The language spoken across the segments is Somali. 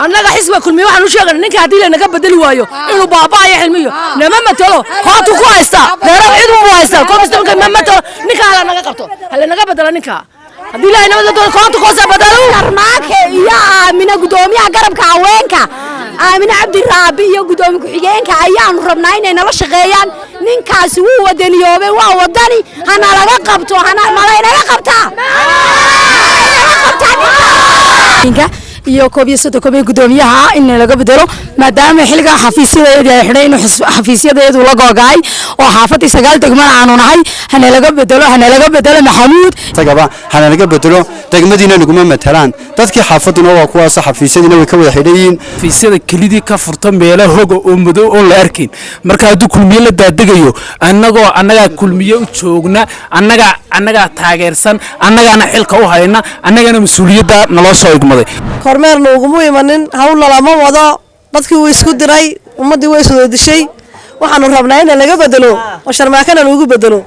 أنا حسب كل مية وحنو شغل نك هدي لنا قبل دلوايو إنه بابا يحلميه نما متلو خاطو كويسة نرى عيد كويسة كم استمك ما متلو نك على نقطه هلا نقبل دل نك هدي لنا متلو خاطو كويسة بدلو شرماك يا من قدومي أقرب كعوينك من عبد الرابي يا قدومي كحجينك أيام ربناين إن الله شغيان نكاس هو دنيوبه ووداني أنا لقبته أنا ما لقبته iyo koob iyo soddon koob gudoomiyaha in laga bedelo maadaama xilliga xafiisyadeeda ay xidhay inuu xafiisyadeedu la go'ay oo xaafadii 9 degmada aanu nahay hana laga bedelo maxamuud tagaba hana laga bedelo degmadiina naguma matalaan dadkii xaafaduna waa kuwaas xafiisyadina way ka wada xidhayiin xafiisyada kelidii ka furta meelaha hoga oo madow oo la arkin marka haduu kulmiye la daadagayo annaga kulmiye u joogna annaga taageersan annagana xilka u hayna annagana mas'uuliyadda naloo soo igmaday kormeer noogu imanin hawl lama wado dadkii way isku diray ummadii way soo dishay waxaanu rabnaa in laga bedelo oo sharmaakana lagu bedelo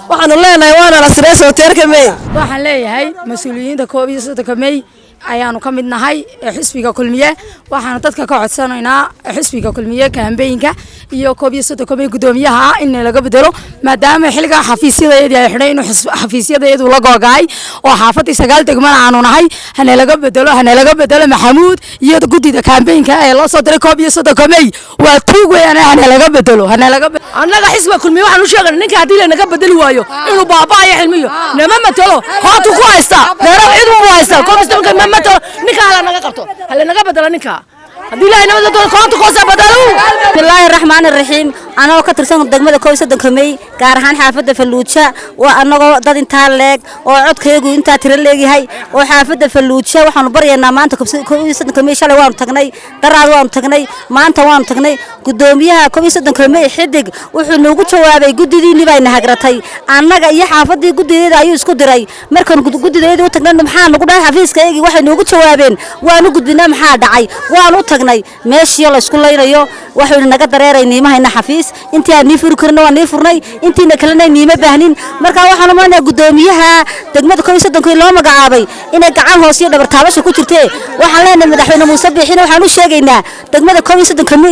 waxaanu leenahay waana la sireeso hoteelkamey waxaan leeyahay mas'uuliyiinta koob iyo soddon May ayaanu ka mid nahay xisbiga kulmiye waxaan dadka ka codsanaynaa xisbiga kulmiye kaambeynka iyo koob iyo soddon May gudoomiyaha in laga bedelo maadaama xilliga xafiisyadeeda ay xidhay inuu xafiisyadeedu la go'ay oo xaafadii 9 degmada aanu nahay hana laga bedelo maxamuud iyo gudida kaambeynka ee loo soo diray koob iyo soddon May waa tuug weeyaan hana laga bedelo annaga xisbiga kulmiye waxaanu sheegnay ninka hadii la naga bedeli waayo inuu baabaa yaxilmiyo nama matalo khaato ku haysta dheeraw cid u haysta koob iyo soddon May متى نكالا نقطه هل نقبل نكا هذه لا إنما تقول كنت قصة بدلوا بسم الله الرحمن الرحيم أنا وكتر سنة دقمة كويس دقمي كارهان حافظة فلوتشا وأنا ضد انتهالك وعد كيجو انت ترلقي هاي وحافظة فلوتشا وحنبري أن ما أنت كويس دقمي شلون وان تقني ترى وان تقني ما أنت وان تقني قدوميها كويس دقمي حدق وحنوجو شوابي قدي نبين هجرتي أنا جاي حافظة قدي ذا يوسف قدري مركن قدي ذا وتقني محل نقول حافظ كيجي واحد نوجو شوابين وأنا قدنا محل دعي وأنا تقني ماشي يلا اسكول ليريو waxay naga dareereynay mahayna xafiis intii aan fur karno waan furnay intii kalena niima baahnin marka waxaan u maanaa gudoomiyaha degmada koob loo magacaabay inay gacan hoos iyo dhabar taabasho ku jirtay waxaan leenahay madaxweyne Muuse Biixin waxaan u sheegaynaa degmada koob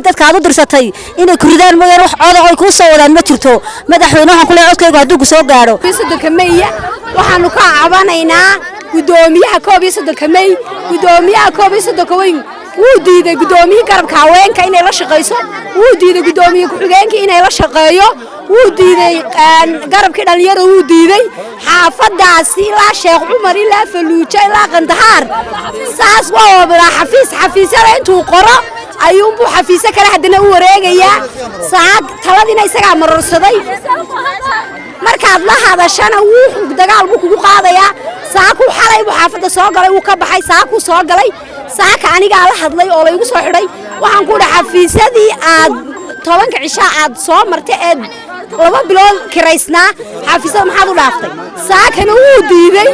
dadka aad u dirsatay inay ku ridaan mooyaan wax cod ay ku soo wadaan ma jirto madaxweyne waxaan ku leeyahay codkaygu haduu ku soo gaaro waxaanu ka cabanaynaa gudoomiyaha koob gudoomiyaha koob وديده قدومي قرب كاوين كإنه لا شقيسو وديده قدومي كحجين كإنه لا شقيو وديده قرب كده اليرو وديده حافظ داسي لا شيخ عمر لا فلوجة لا قندهار ساس واو بلا حفيز أنتو قرا أيوم بو حفيزة كلا حدنا ورقة ساعات ثلاثين ساعة مرة صدي مركز لا هذا شان هو دجال بو قاضية ساكو حلاي بحافظ ساقلي وكبحي ساكو ساقلي ساك aniga la hadlay oo la igu soo xidhay waxaan ku dhaxay xafiisadii aad 10 cisho aad soo martay ee 2 bilood kireysnaa xafiisada maxaad u dhaaftay saakana wuu diiday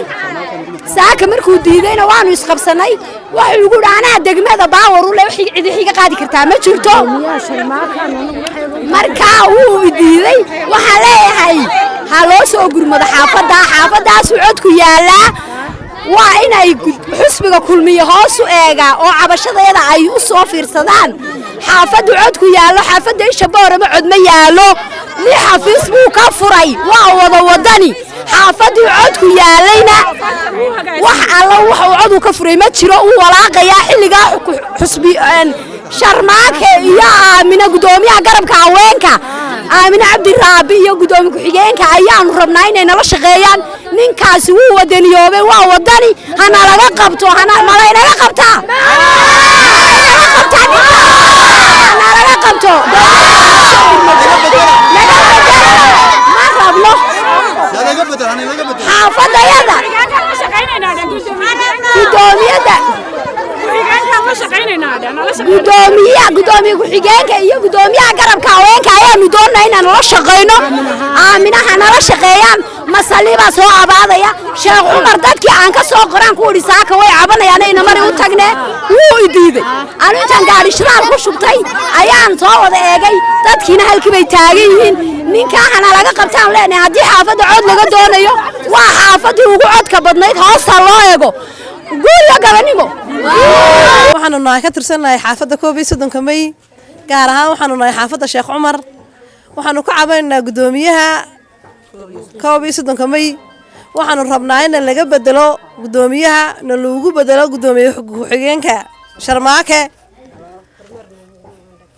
saaka markuu diidayna waanu isqabsanay waxa ugu dhaanaa degmada baawar u leeyahay cid xiga qaadi kartaa ma jirto marka wuu diiday waxa leeyahay ha loo soo gurmado xaafadaas cod ku yaala waa inay xisbiga kulmiye hoos u eega oo cabashadeeda ay u soo fiirsadaan xaafadu cod ku yaalo xaafada Shabeelle ma cod ma yaalo li xafiis buu ka furay waa wada wadani xaafadu cod ku yaalayna wax alla wax uu cod ka furay ma jiro uu walaaqaya xilliga xisbi sharmaake iyo aamina gudoomiyaha garabka haweenka aamina Cabdi Raabi iyo gudoomiye ku-xigeenka ayaanu rabnaa inay nala shaqeeyaan ninkaas wuu wadaniyoobay waa wadani hana laga qabto hana laga qabtaa حافظة قدومي كحجينك iyo gudoomiyaha garabka haweenka ayaanu doonaa inaan la shaqeeyno aaminaha nala shaqeeyaan masaliba soo abaadaya sheekh Umar dadkii aan ka soo qoraan ku dhisaaka way cabanayaan inay mari u tagnee wuu diiday aan intaan gaari shiraal ku shubtay ayaan soo wada eegay dadkiina halkii bay taagan yihiin ninka hana laga qabtaan leenahay hadii xaafada cod laga doonayo waa xaafadii ugu codka badnayd hoos loo eego guul la galanimo waxaanu nahay ka tirsanahay xaafadda koob iyo soddonka May gaar ahaan waxaanu nahay xaafadda Sheekh Cumar waxaanu ka cabaynaynaa gudoomiyaha koob iyo soddonka May waxaanu rabnaa in laga bedelo gudoomiyaha lagu bedelo gudoomiyaha ku-xigeenka Sharmaake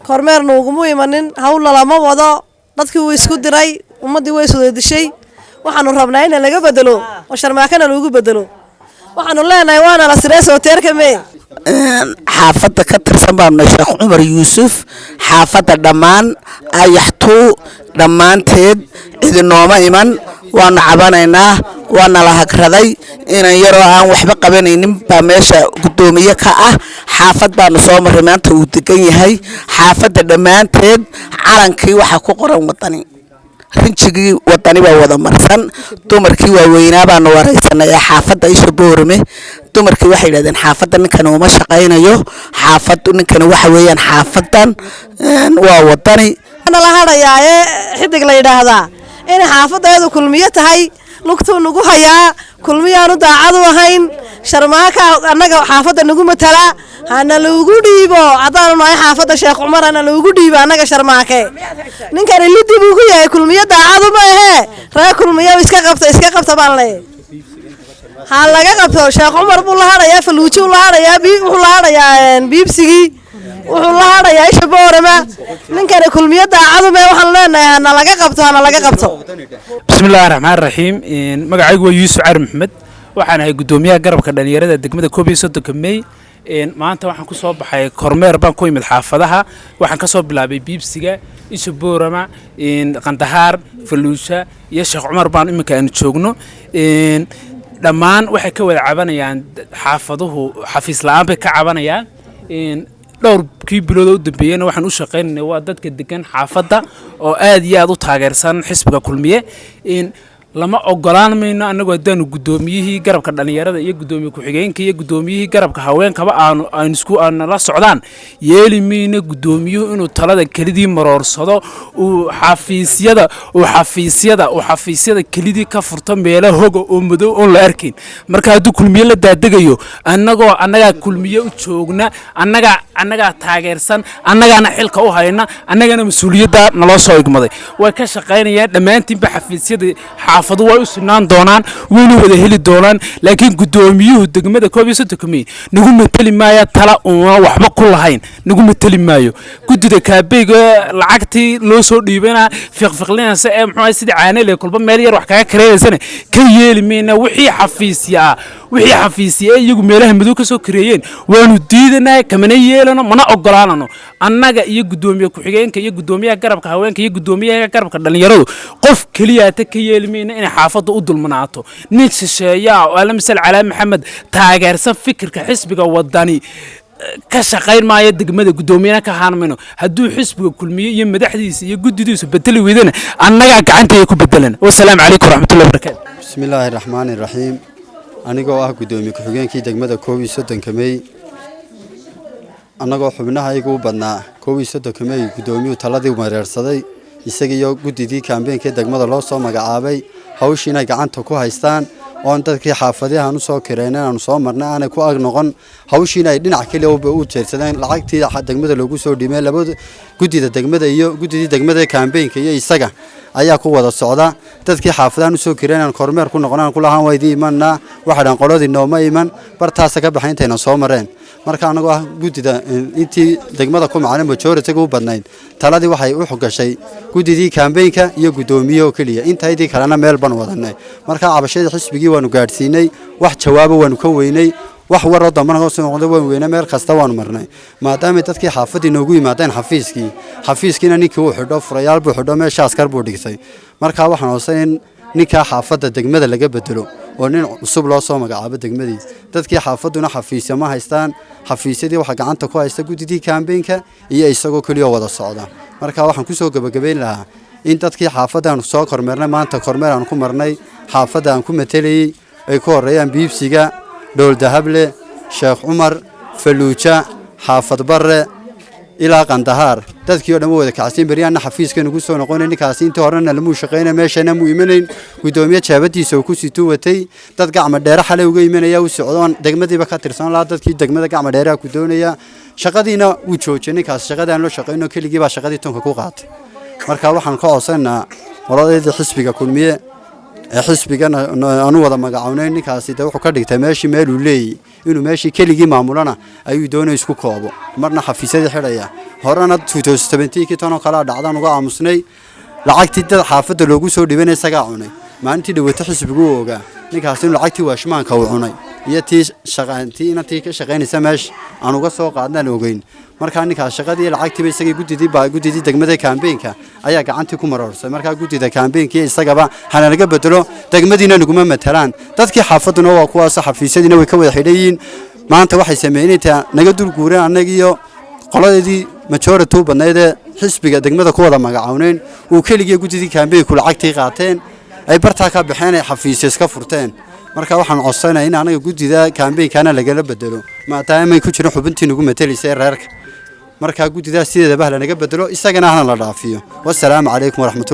kormeer noogu imanin hawl lama wado dadkii way isku diray ummadii way soo dishay waxaanu rabnaa in laga bedelo oo Sharmaakana lagu bedelo waxaanu leenahay waana la sirees hoteelka May xaafadda ka tirsan baanu Sheekh Cumar Yuusuf xaafadda dhammaan ayaxtu dhammaanteed idinooma iman waanu cabanaynaa waana la hagraday inaan yaroo aan waxba qabanaynin baa meesha gudoomiye ka ah xaafad baanu soo maray maanta uu degan yahay xaafadda dhammaanteed calankii waxa ku qoran wadani rinjigii wadani baa wada marsan dumarkii waaweynaa baanu wareysanay xaafadda isha boorame dumarkii waxay yiraahdeen xaafadda ninkan uma shaqaynayo xaafaddu ninkan waxa weeyaan xaafadan waa wadani ana la harayaa xidig la yiraahdaa in xaafaddeedu kulmiye tahay lugtu nagu hayaa kulmiyaanu daacad u ahayn Sharmaaka annaga xaafadda nagu matala hana lagu dhiibo adaan ma xaafadda Sheekh Cumar ana lagu dhiibo annaga Sharmaake ninkan lidii buu yahay kulmiye daacad ma aha raa kulmiye iska qabta baan leeyahay ha laga qabto Sheekh Cumar buu la harayaa faluuji la harayaa wuxuu la harayaa biibsigi wuxuu la harayaa isha boorama ninkan kulmiye daacad ma waxaan leenahay hana laga qabto bismillaahir rahmaanir rahiim magacaygu waa Yuusuf Cali Maxamed waxaan ahay gudoomiyaha garabka dhalinyarada degmada koob iyo soddonka May maanta waxaan ku soo baxay kormeer baan ku imid xaafadaha waxaan ka soo bilaabay biibsiga isha boorama qandahaar faluusha iyo Sheekh Cumar baan iminka aan joogno dhammaan waxay ka wada cabanayaan xaafaduhu xafiis la'aan bay ka cabanayaan dhowr kii bilood u dambeeyayna waxaan u shaqeynaynaa waa dadka degan xaafadda oo aad iyo aad u taageersan xisbiga kulmiye lama ogolaan mayno anagu haddaanu gudoomiyihii garabka dhalinyarada iyo gudoomiye ku-xigeenka iyo gudoomiyihii garabka haweenkaba aan isku la socdaan yeeli mayno gudoomiyuhu inuu talada kelidii maroorsado uu xafiisyada kelidii ka furto meelo hoga oo madow oo la arkin marka hadduu kulmiye la daadegayo annagaa kulmiye u joogna annagaa taageersan annagaana xilka u hayna annagana mas-uuliyadda naloo soo igmaday way ka shaqaynayaan dhammaantiinba xafiisyada xaafadu way u sinaan doonaan wayna wada heli doonaan laakiin gudoomiyuhu degmada koob iyo soddonka May nagu matali maayo tala uma waxba ku lahayn nagu matali maayo gudida kaabeyga lacagtii loo soo dhiibana fiqfiqlinaysa ee muxuu sidii caanele kulba meel yar wax kaga kareeysana ka yeeli meena wixii xafiisiya iyagu meelaha madow ka soo kareeyeen waanu diidanaa kamana yeelano mana ogolaanano annaga iyo gudoomiye ku-xigeenka iyo gudoomiyaha garabka haweenka iyo gudoomiyaha garabka dhalinyaradu qof kaliya ta ka yeelmayna in xaafaddu u dulmanaato nin shisheeya oo ala misal Cali Maxamed taageersan fikirka xisbiga wadani ka shaqayn maayo degmada gudoomiyana ka haanmayno hadduu xisbiga kulmiye iyo madaxdiisa iyo gudidiisa bedeli weydana annaga gacantayda ku bedelan wassalaamu calaykum waraxmatullaahi wabarakaatu bismillaahir rahmaanir rahiim anigoo ah gudoomiye ku-xigeenkii degmada koob iyo soddonka May annagoo xubnahaygu u badnaa koob iyo soddonka May gudoomiyuhu taladii mareersaday isaga iyo gudidii kaambeenka degmada loo soo magacaabay hawshiina gacanta ku haystaan oo dadkii xaafadahan u soo kireynay aanu soo marnay aanay ku ag noqon hawshiina ay dhinac kale u jeedsadeen lacagtii degmada lagu soo dhimay labada gudida degmada iyo gudidii degmada kaambeenka iyo isaga ayaa ku wada socda dadkii xaafadahan u soo kireynay kormeer ku noqonaan kulahaan waydii imanna waxaan qoladii nooma iman bartaas ka baxayntayna soo mareen marka anagu ah gudida intii degmada ku macna majority u badnayd taladii waxay u xogashay gudidii kaambeenka iyo gudoomiye oo kaliya intaydii kalena meel ban wadanay marka cabashada xisbigii waanu gaarsiinay wax jawaabo waanu ka weynay wax war oo dambana soo noqday waan weynay meel kasta waanu marnay maadaama dadkii xaafadii noogu yimaadeen xafiiskiina ninkii uu xidho furayaal buu xidho meesha askar buu dhigtay marka waxaan hoosayn ninka xaafadda degmada laga bedelo oo nin cusub loo soo magacaabo degmadii dadkii xaafaduna xafiisyo ma haystaan xafiisyadii waxa gacanta ku haysta gudidii kaambeenka iyo isagoo kaliya wada socda marka waxaan ku soo gabagabeyn lahaa in dadkii xaafaddan soo kormeernay maanta kormeer aan ku marnay xaafadda aan ku matalayay ay ku horeeyaan biibsiga dhool dahable Sheekh Cumar faluuja xaafad barre ilaa Qandahaar dadkii oo dhan wada kacsiin bariyana xafiiska nagu soo noqonay ninkaasi inta horena lamu shaqeynaa meeshana mu imanayn gudoomiye jaabadiisa oo ku situ watay dad gacma dheer xalay uga imanaya u socdaan degmadiiba ka tirsan la dadkii degmada gacma dheer ku doonaya shaqadiina uu joojiyay ninkaas shaqadaan loo shaqeyno keligii baa shaqadii tonka ku qaatay marka waxaan ka codsanaa walaaladeeda xisbiga kulmiye xisbigan aanu wada magacawnay ninkaasi wuxuu ka dhigtay meeshii meel uu leeyay inuu meeshii keligii maamulana ayuu doonay isku koobo marna xafiisyada xidhaya horena 2017 tan oo kala dhacdan uga aamusnay lacagtii dad xaafadda loogu soo dhibanay isaga cunay maalintii dhawata xisbigu ooga ninkaasi inuu lacagtii waashmaanka uu cunay iyo tii shaqaantii intii ka shaqeynaysa meesha aan uga soo qaadnaan ogeyn marka ninkaas shaqadii lacagtii isagii gudidii degmada campaign-ka ayaa gacantii ku maroorsay marka gudida campaign-kii isagaba hana laga bedelo degmadiina naguma matalaan dadkii xaafaduna waa kuwaas xafiisyadiina way ka wada xidhayiin maanta waxay sameeyeen naga dul guureen anagiyo qoladeedii majority badneed xisbiga degmada ku wada magacawneen uu keligii gudidii campaign-ku lacagtii qaateen ay bartaa ka baxeen ay xafiisyo iska furteen marka waxaan codsanaynaa in anaga gudida campaign-kana lagala bedelo maadaama ay ku jiraan xubintii nagu matalisay reerka marka gudida sideedaba la naga bedelo isagana ahna la dhaafiyo wassalaamu calaykum waraxmatullahi